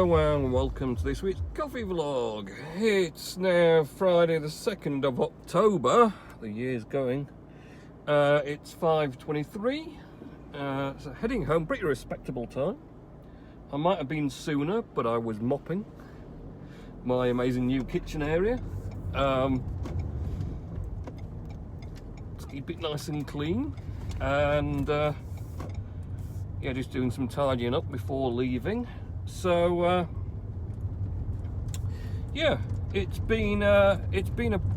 Hello and welcome to this week's coffee vlog. It's now Friday the 2nd of October, the year's going. It's 5:23, so heading home, pretty respectable time. I might have been sooner, but I was mopping my amazing new kitchen area. To keep it nice and clean, and yeah, just doing some tidying up before leaving. So yeah, it's been a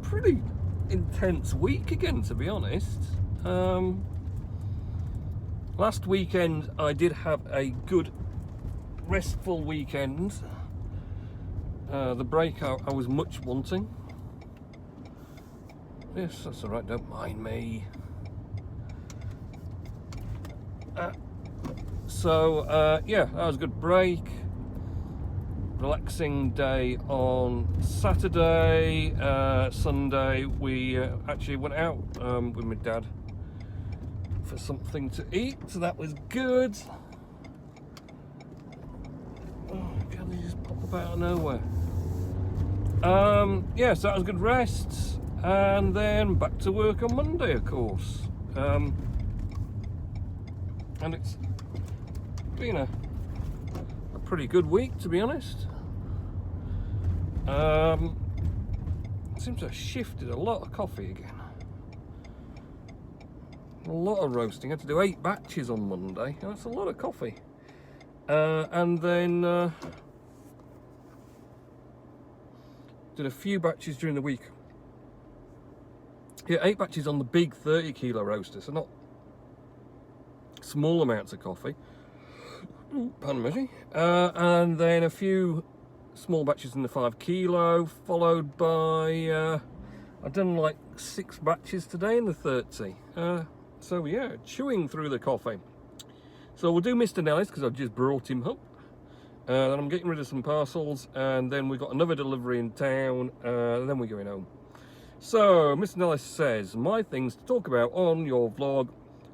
pretty intense week again, to be honest. Last weekend I did have a good restful weekend. The break I was much wanting. Yes, that's alright, don't mind me. Yeah, that was a good break. Relaxing day on Saturday. Sunday we actually went out with my dad for something to eat, so that was good. Oh, can they just pop up out of nowhere? Yeah, so that was good rest, and then back to work on Monday, of course. And it's been a pretty good week, to be honest. Seems to have shifted a lot of coffee again. A lot of roasting. I had to do 8 batches on Monday. That's a lot of coffee. And then did a few batches during the week. Yeah, 8 batches on the big 30 kilo roaster, so not small amounts of coffee. Pardon me. And then a few small batches in the 5 kilo, followed by I've done like 6 batches today in the 30. So yeah, chewing through the coffee. So we'll do Mr. Nellis because I've just brought him up. Then I'm getting rid of some parcels, and then we've got another delivery in town, then we're going home. So Mr. Nellis says, my things to talk about on your vlog.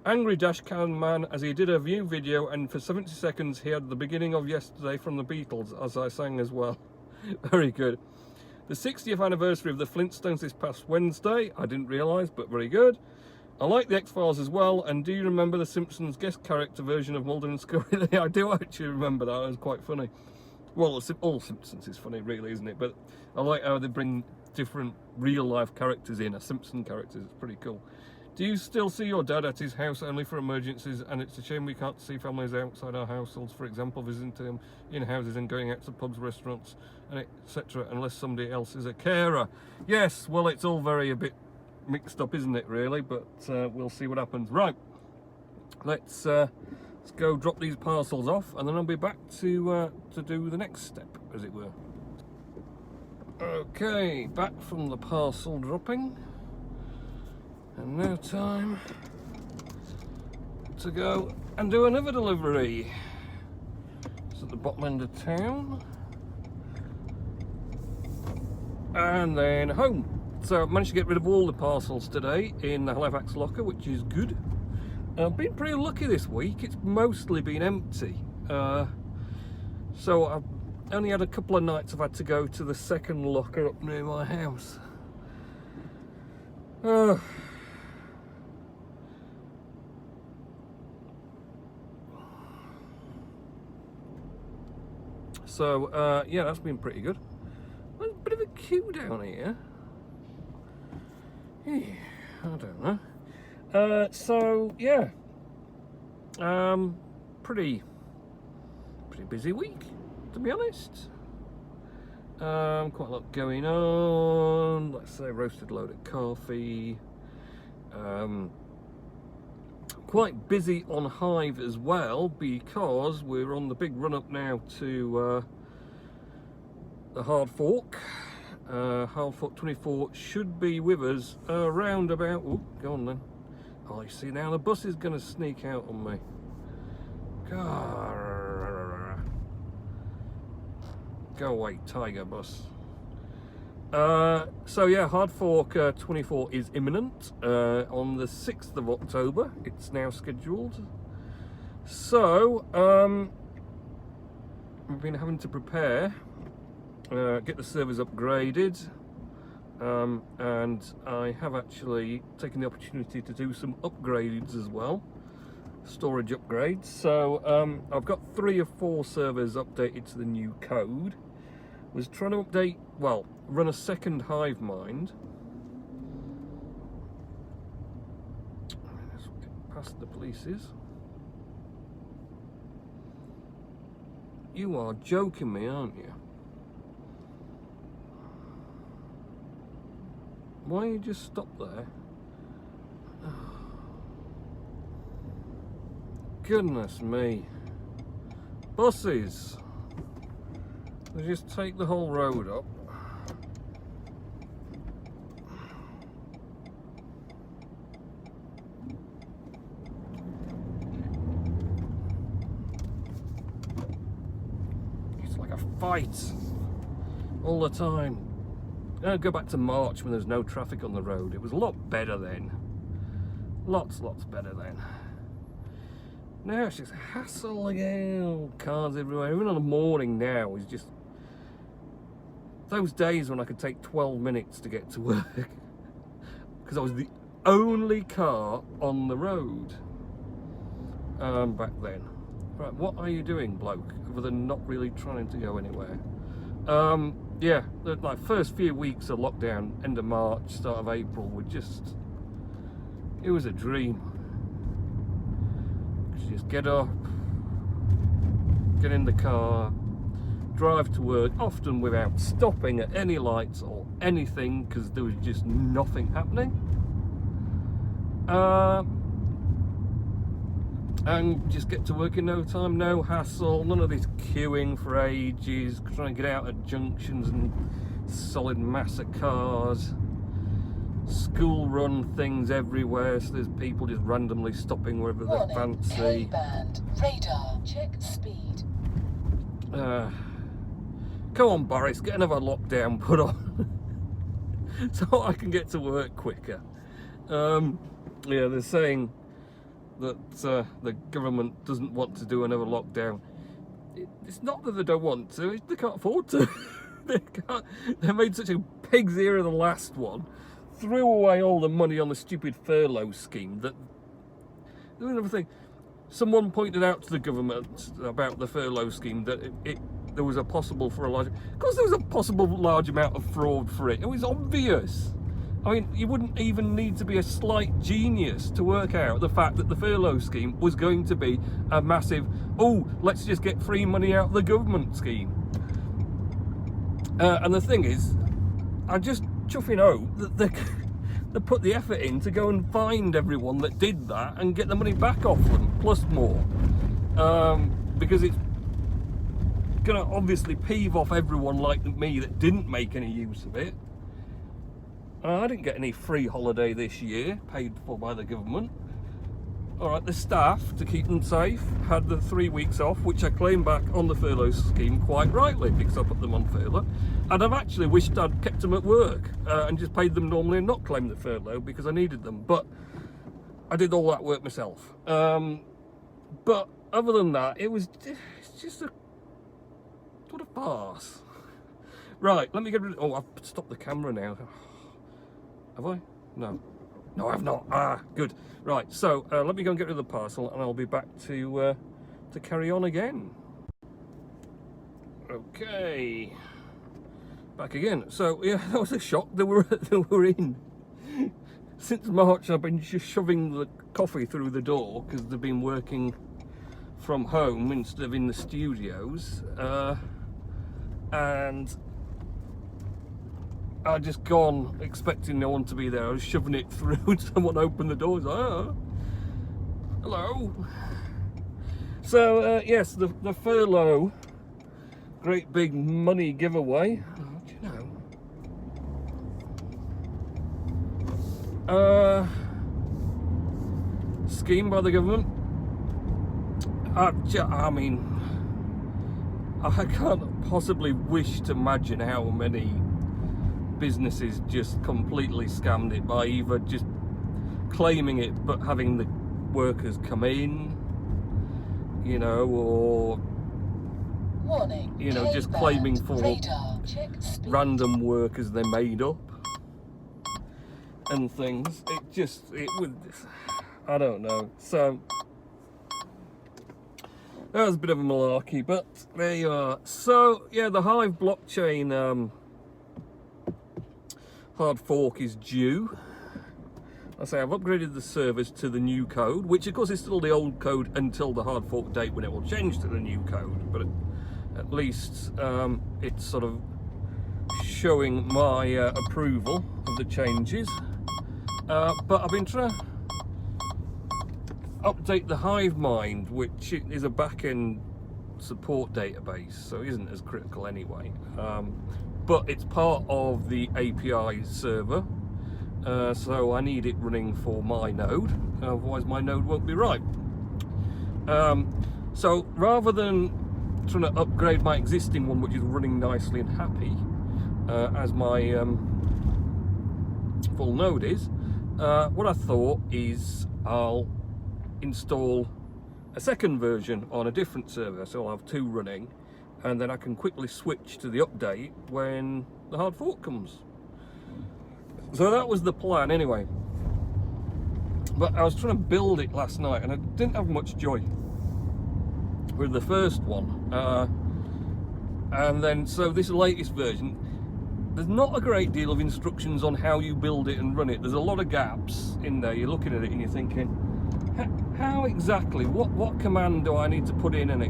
Angry Dashcam Man, as he did a view video, and for 70 seconds he had the beginning of Yesterday from the Beatles, as I sang as well. Very good. The 60th anniversary of the Flintstones this past Wednesday. I didn't realise, but very good. I like the X-Files as well, and do you remember the Simpsons guest character version of Mulder and Scully? I do actually remember that, it was quite funny. Well, all Simpsons is funny, really, isn't it? But I like how they bring different real-life characters in, Simpson characters, it's pretty cool. Do you still see your dad at his house only for emergencies? And it's a shame we can't see families outside our households, for example, visiting him in houses and going out to pubs, restaurants, and etc., unless somebody else is a carer. Yes, well, it's all very a bit mixed up, isn't it, really? But we'll see what happens. Right, let's go drop these parcels off, and then I'll be back to do the next step, as it were. Okay, back from the parcel dropping. And now time to go and do another delivery. It's at the bottom end of town. And then home. So I managed to get rid of all the parcels today in the Halifax locker, which is good. I've been pretty lucky this week. It's mostly been empty. So I've only had a couple of nights I've had to go to the second locker up near my house. So, yeah, that's been pretty good. There's a bit of a queue down here. I don't know. So, yeah. Pretty busy week, to be honest. Quite a lot going on. Let's say roasted load of coffee. Quite busy on Hive as well, because we're on the big run up now to the hard fork. Hard fork 24 should be with us around about, oh, go on then. Oh, you see now the bus is going to sneak out on me. Go away, tiger bus. So yeah, hard fork 24 is imminent on the 6th of October. It's now scheduled. So I've been having to prepare, get the servers upgraded, and I have actually taken the opportunity to do some upgrades as well, storage upgrades. So I've got 3 or 4 servers updated to the new code. Was trying to update, well, run a second hive mind. Let's get past the polices. You are joking me, aren't you? Why you just stop there? Goodness me. Buses. They just take the whole road up. It's like a fight all the time. I'll go back to March when there's no traffic on the road. It was a lot better then. Lots better then. Now it's just hassle again. Cars everywhere. Even in the morning now is just those days when I could take 12 minutes to get to work because I was the only car on the road back then. Right, what are you doing, bloke, other than not really trying to go anywhere? Yeah, the like first few weeks of lockdown, end of March, start of April, were just, it was a dream. Just get up, get in the car, drive to work, often without stopping at any lights or anything because there was just nothing happening. And just get to work in no time, no hassle, none of this queuing for ages, trying to get out at junctions and solid mass of cars. School run things everywhere, so there's people just randomly stopping wherever they fancy. K-band, radar, check speed. Come on, Boris, get another lockdown put on so I can get to work quicker. Yeah, they're saying that the government doesn't want to do another lockdown. It's not that they don't want to, they can't afford to. They made such a pig's ear of the last one, threw away all the money on the stupid furlough scheme that there was another thing. Someone pointed out to the government about the furlough scheme that there was a possible for a large, of course there was a possible large amount of fraud for it. It was obvious. I mean, you wouldn't even need to be a slight genius to work out the fact that the furlough scheme was going to be a massive, oh, let's just get free money out of the government scheme. And the thing is, I just chuffing hope that they put the effort in to go and find everyone that did that and get the money back off them, plus more. Because it's going to obviously peeve off everyone like me that didn't make any use of it. I didn't get any free holiday this year, paid for by the government. Alright, the staff, to keep them safe, had the 3 weeks off, which I claimed back on the furlough scheme quite rightly, because I put them on furlough. And I've actually wished I'd kept them at work and just paid them normally and not claimed the furlough because I needed them. But I did all that work myself. But other than that, it's just a, what a farce. Right, let me get rid of, oh, I've stopped the camera now. Have I? No. No, I've not. Ah, good. Right, so let me go and get rid of the parcel and I'll be back to carry on again. Okay. Back again. So, yeah, that was a shock that we're in. Since March, I've been just shoving the coffee through the door because they've been working from home instead of in the studios. And I'd just gone expecting no one to be there. I was shoving it through and someone opened the door. Oh, hello. So, yes, the furlough, great big money giveaway. What do you know? Scheme by the government. I mean, I can't possibly wish to imagine how many businesses just completely scammed it by either just claiming it but having the workers come in, you know, or Warning. you know, just K-band. claiming for Radar. Check speed. random workers they made up and things. It would, I don't know. So that was a bit of a malarkey, but there you are. So yeah, the Hive blockchain hard fork is due. I say I've upgraded the servers to the new code, which of course is still the old code until the hard fork date when it will change to the new code, but at least it's sort of showing my approval of the changes. But I've been trying to update the Hive Mind, which is a back-end support database, so it isn't as critical anyway. But it's part of the API server, so I need it running for my node, otherwise my node won't be right. So rather than trying to upgrade my existing one, which is running nicely and happy, as my full node is, what I thought is I'll install a second version on a different server, so I'll have two running, and then I can quickly switch to the update when the hard fork comes. So that was the plan anyway. But I was trying to build it last night and I didn't have much joy with the first one. And then, so this latest version, there's not a great deal of instructions on how you build it and run it. There's a lot of gaps in there. You're looking at it and you're thinking, how exactly, what command do I need to put in and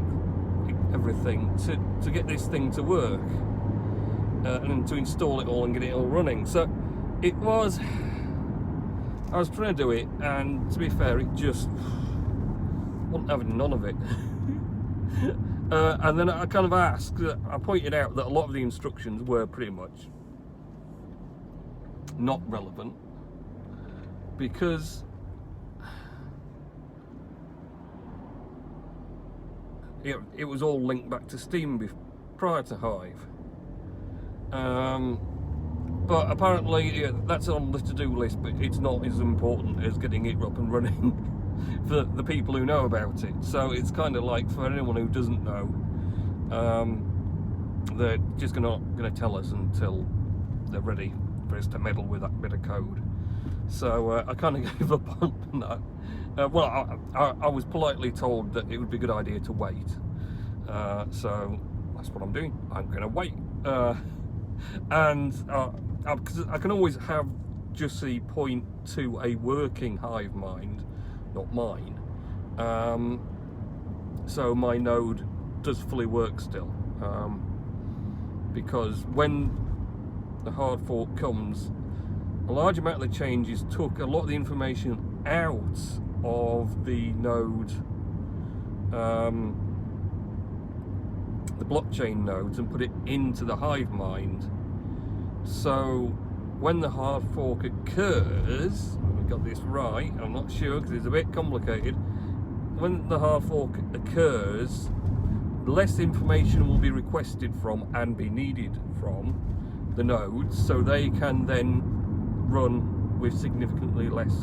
everything to get this thing to work, and to install it all and get it all running. So I was trying to do it, and to be fair, it just wasn't having none of it. And then I kind of I pointed out that a lot of the instructions were pretty much not relevant, because it was all linked back to Steam prior to Hive. But apparently that's on the to-do list, but it's not as important as getting it up and running for the people who know about it. So it's kind of like, for anyone who doesn't know, they're just not going to tell us until they're ready for us to meddle with that bit of code. So I kind of gave up on that. Well, I was politely told that it would be a good idea to wait. So that's what I'm doing. I'm going to wait. Because I can always have just the point to a working Hive Mind, not mine. So my node does fully work still. Because when the hard fork comes, a large amount of the changes took a lot of the information out of the node, the blockchain nodes, and put it into the Hive Mind. So when the hard fork occurs, we got this right, I'm not sure because it's a bit complicated. When the hard fork occurs, less information will be requested from and be needed from the nodes, so they can then run with significantly less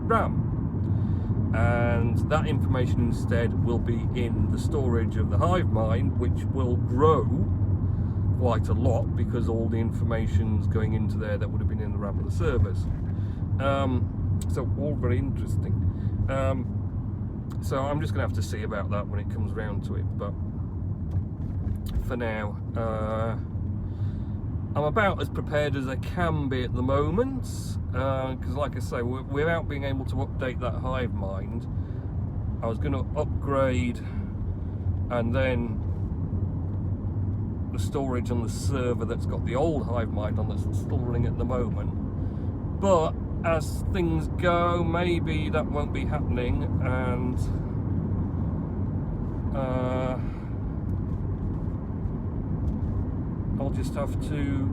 RAM. And that information instead will be in the storage of the Hive Mind, which will grow quite a lot because all the information's going into there that would have been in the RAM of the servers. So all very interesting. So I'm just going to have to see about that when it comes round to it. But for now, I'm about as prepared as I can be at the moment, because like I say, without being able to update that Hive Mind, I was going to upgrade and then the storage on the server that's got the old Hive Mind on, that's still running at the moment. But as things go, maybe that won't be happening, and I'll just have to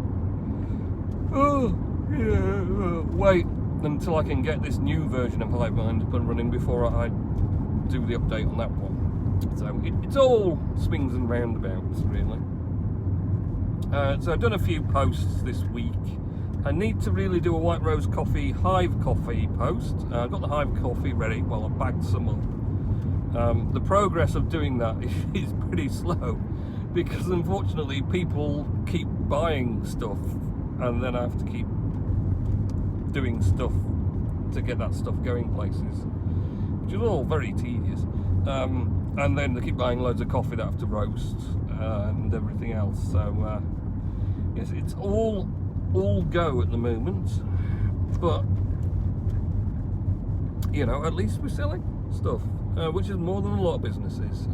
wait until I can get this new version of Hive Mind up and running before I do the update on that one. So it's all swings and roundabouts, really. So I've done a few posts this week. I need to really do a White Rose Coffee Hive Coffee post. I've got the Hive Coffee ready. Well, I've bagged some up. The progress of doing that is pretty slow, because unfortunately people keep buying stuff and then I have to keep doing stuff to get that stuff going places, which is all very tedious. And then they keep buying loads of coffee that I have to roast and everything else. So yes, it's all go at the moment, but you know, at least we're selling stuff, which is more than a lot of businesses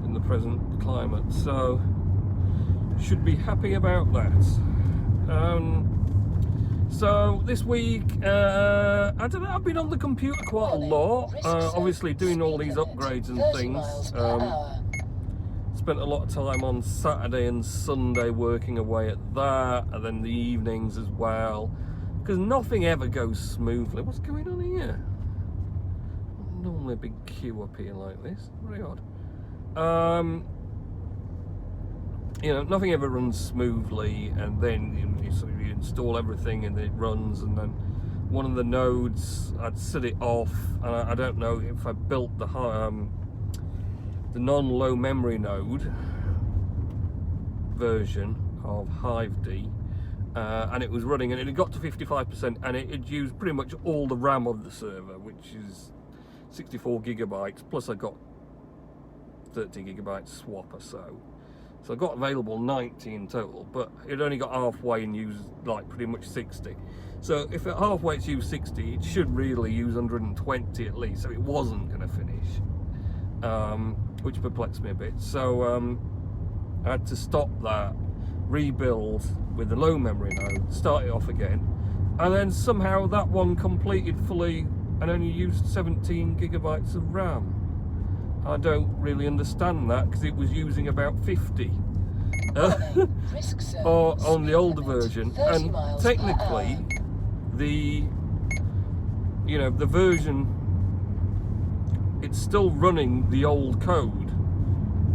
in the present climate. So should be happy about that. So this week, I don't know, I've been on the computer quite a lot, obviously doing all these upgrades and things. Spent a lot of time on Saturday and Sunday working away at that, and then the evenings as well, because nothing ever goes smoothly. What's going on here? Normally a big queue up here like this, very odd. You know, nothing ever runs smoothly, and then you install everything and it runs, and then one of the nodes, I'd set it off, and I don't know if I built the non-low memory node version of Hive-D, and it was running, and it had got to 55%, and it had used pretty much all the RAM of the server, which is 64 gigabytes, plus I got 30 gigabytes swap or so. So I got available 90 in total, but it only got halfway and used like pretty much 60. So if at halfway it's used 60, it should really use 120 at least. So it wasn't going to finish, which perplexed me a bit. So I had to stop that, rebuild with the low memory node, start it off again, and then somehow that one completed fully and only used 17 gigabytes of RAM. I don't really understand that, because it was using about 50 or on the older version, and technically the version, it's still running the old code.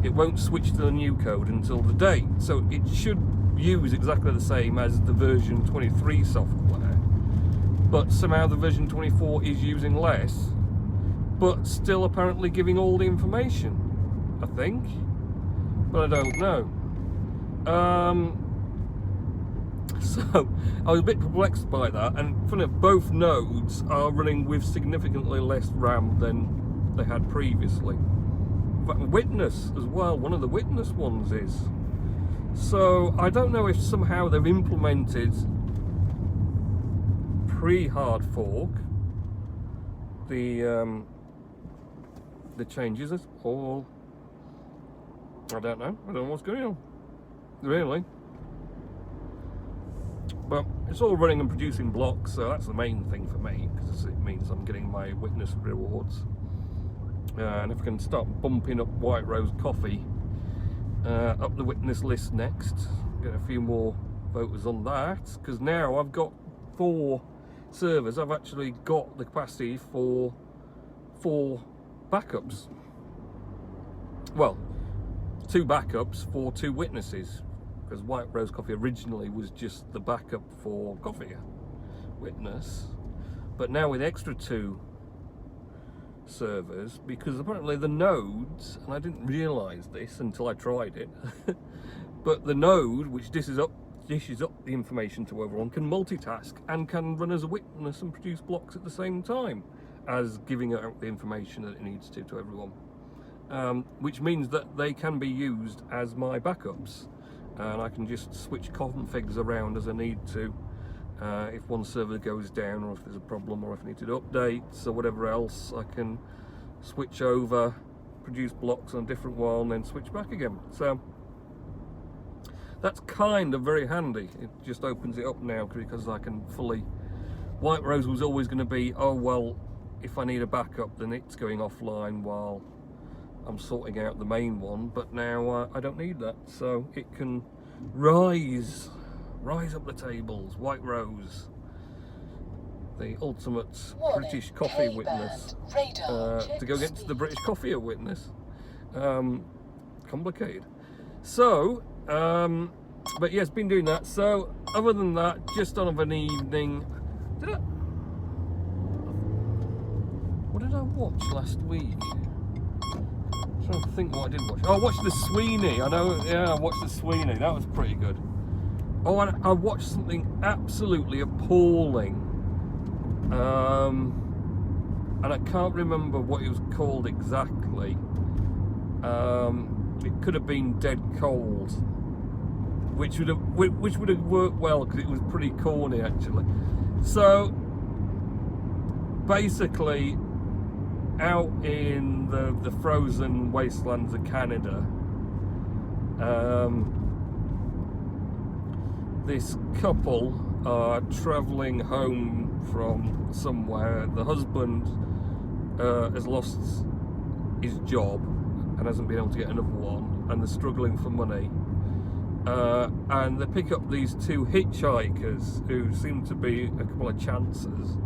It won't switch to the new code until the date, so it should use exactly the same as the version 23 software, but somehow the version 24 is using less, but still apparently giving all the information, I think, but I don't know. So I was a bit perplexed by that, and funny enough, both nodes are running with significantly less RAM than they had previously. But Witness as well, one of the Witness ones is. So I don't know if somehow they've implemented pre-hard fork the changes, or I don't know what's going on, really. But it's all running and producing blocks, so that's the main thing for me, because it means I'm getting my Witness rewards. And if I can start bumping up White Rose Coffee up the Witness list next, get a few more voters on that, because now I've got 4 servers. I've actually got the capacity for 4 backups. Well, 2 backups for 2 witnesses, because White Rose Coffee originally was just the backup for Coffee Witness, but now with extra 2 servers, because apparently the nodes, and I didn't realise this until I tried it, but the node which dishes up the information to everyone can multitask and can run as a witness and produce blocks at the same time as giving out the information that it needs to everyone, which means that they can be used as my backups, and I can just switch configs around as I need to, if one server goes down, or if there's a problem, or if I need to do updates or whatever else. I can switch over, produce blocks on a different one, and then switch back again. So that's kind of very handy. It just opens it up now, because I can fully. White Rose was always going to be, oh well, if I need a backup, then it's going offline while I'm sorting out the main one, but now I don't need that, so it can rise up the tables. White Rose, the ultimate British coffee witness, to go against the British coffee witness. Complicated. So, but yes, been doing that. So, other than that, just on of an evening, what did I watch last week? trying to think what I did watch. Oh, I watched The Sweeney. I know, yeah, I watched The Sweeney. That was pretty good. Oh, and I watched something absolutely appalling. And I can't remember what it was called exactly. It could have been Dead Cold, which would have worked well because it was pretty corny actually. So basically, out in the frozen wastelands of Canada, this couple are travelling home from somewhere. The husband has lost his job and hasn't been able to get another one, and they're struggling for money. And they pick up these two hitchhikers who seem to be a couple of chancers,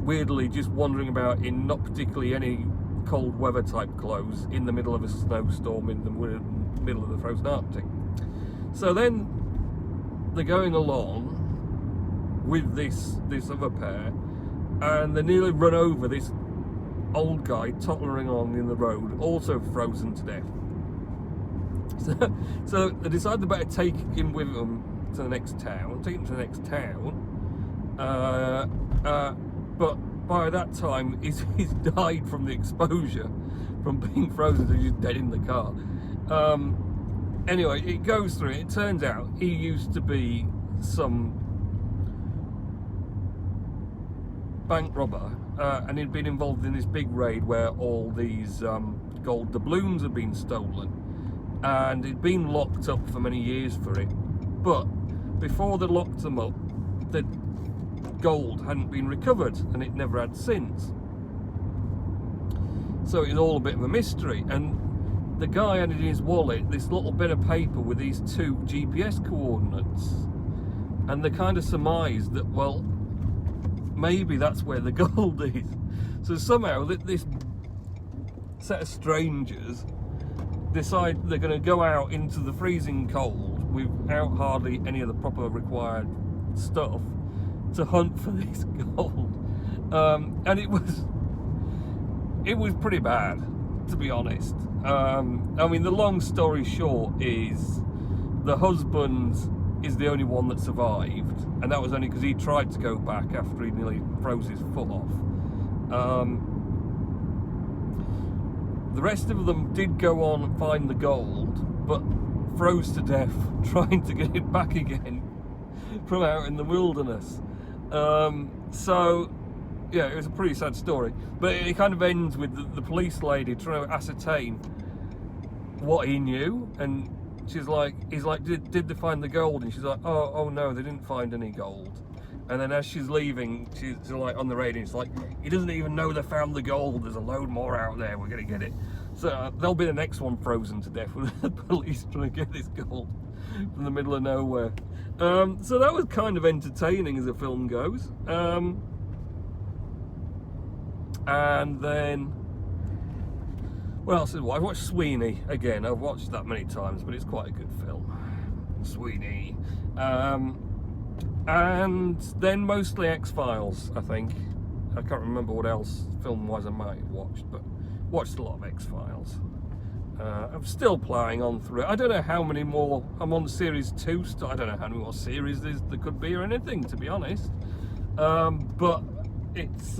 weirdly just wandering about in not particularly any cold weather type clothes in the middle of a snowstorm in the middle of the frozen Arctic. So then they're going along with this other pair, and they nearly run over this old guy tottering along in the road, also frozen to death. So they decide they better take him with them to the next town, but by that time he's died from the exposure from being frozen, so he's just dead in the car. Anyway, it goes through. It turns out he used to be some bank robber, and he'd been involved in this big raid where all these gold doubloons had been stolen, and he'd been locked up for many years for it. But before they locked him up, the gold hadn't been recovered, and it never had since. So it was all a bit of a mystery, and the guy had in his wallet this little bit of paper with these two GPS coordinates, and they kind of surmised that, well, maybe that's where the gold is. So somehow this set of strangers decide they're going to go out into the freezing cold without hardly any of the proper required stuff to hunt for this gold, and it was pretty bad, to be honest. I mean, the long story short is the husband is the only one that survived, and that was only because he tried to go back after he nearly froze his foot off. The rest of them did go on and find the gold, but froze to death trying to get it back again from out in the wilderness. So yeah, it was a pretty sad story, but it kind of ends with the police lady trying to ascertain what he knew, and he's like, did they find the gold? And she's like, oh no, they didn't find any gold. And then as she's leaving, she's like on the radio, she's like, he doesn't even know they found the gold, there's a load more out there, we're gonna get it. So they'll be the next one frozen to death with the police trying to get this gold from the middle of nowhere. So that was kind of entertaining as a film goes. And then, what else? I watched Sweeney again. I've watched that many times, but it's quite a good film. Sweeney. And then mostly X-Files, I think. I can't remember what else film-wise I might have watched, but watched a lot of X-Files. I'm still ploughing on through it. I don't know how many more. I'm on series 2. I don't know how many more series there could be or anything, to be honest. But it's.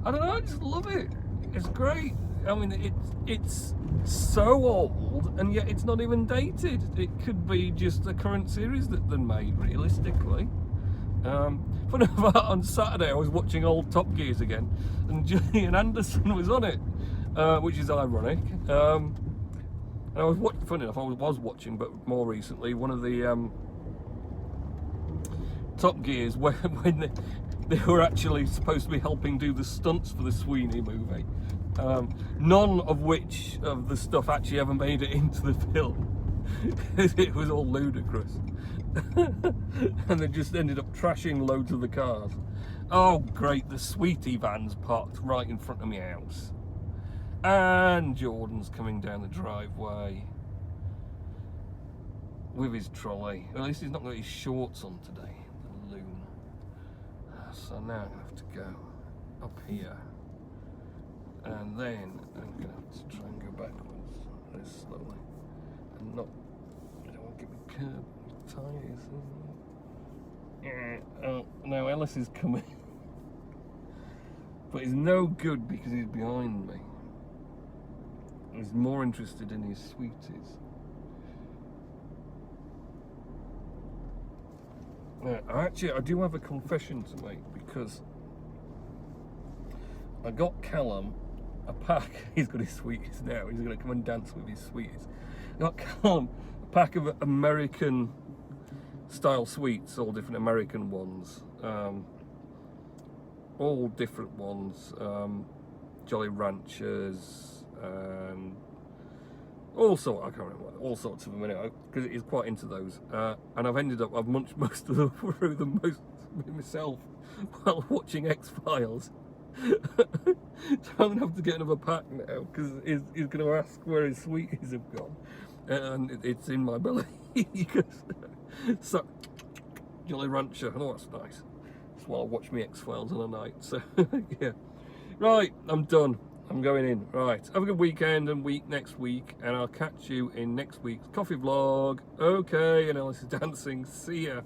I don't know, I just love it. It's great. I mean, it's so old, and yet it's not even dated. It could be just a current series that they made, realistically. Funny enough, on Saturday I was watching old Top Gears again, and Gillian Anderson was on it, which is ironic. And I was watching, funny enough, I was watching, but more recently, one of the Top Gears when they were actually supposed to be helping do the stunts for the Sweeney movie. None of which of the stuff actually ever made it into the film. It was all ludicrous. And they just ended up trashing loads of the cars. Oh great, the Sweetie van's parked right in front of my house. And Jordan's coming down the driveway with his trolley. At least he's not got his shorts on today, the loon. So now I'm going to have to go up here And then I'm going to have to try and go backwards very slowly. And not, I don't want to get me curb tyres. Yeah. Oh, now Ellis is coming. But he's no good because he's behind me. He's more interested in his sweeties. Now, actually, I do have a confession to make because I got Callum a pack. He's got his sweeties now. He's going to come and dance with his sweeties. I got Callum a pack of American style sweets, all different American ones. All different ones. Jolly Ranchers and all sorts. I can't remember all sorts of them anyway because he's quite into those. And I've ended up I've munched most of them through them myself while watching X-Files. So I'm gonna have to get another pack now because he's going to ask where his sweeties have gone, and it's in my belly. So Jolly Rancher. Oh, that's nice. That's while I watch me X-Files on a night. So yeah. Right, I'm done. I'm going in. Right, have a good weekend and week next week, and I'll catch you in next week's coffee vlog. Okay, and Alice is dancing. See ya.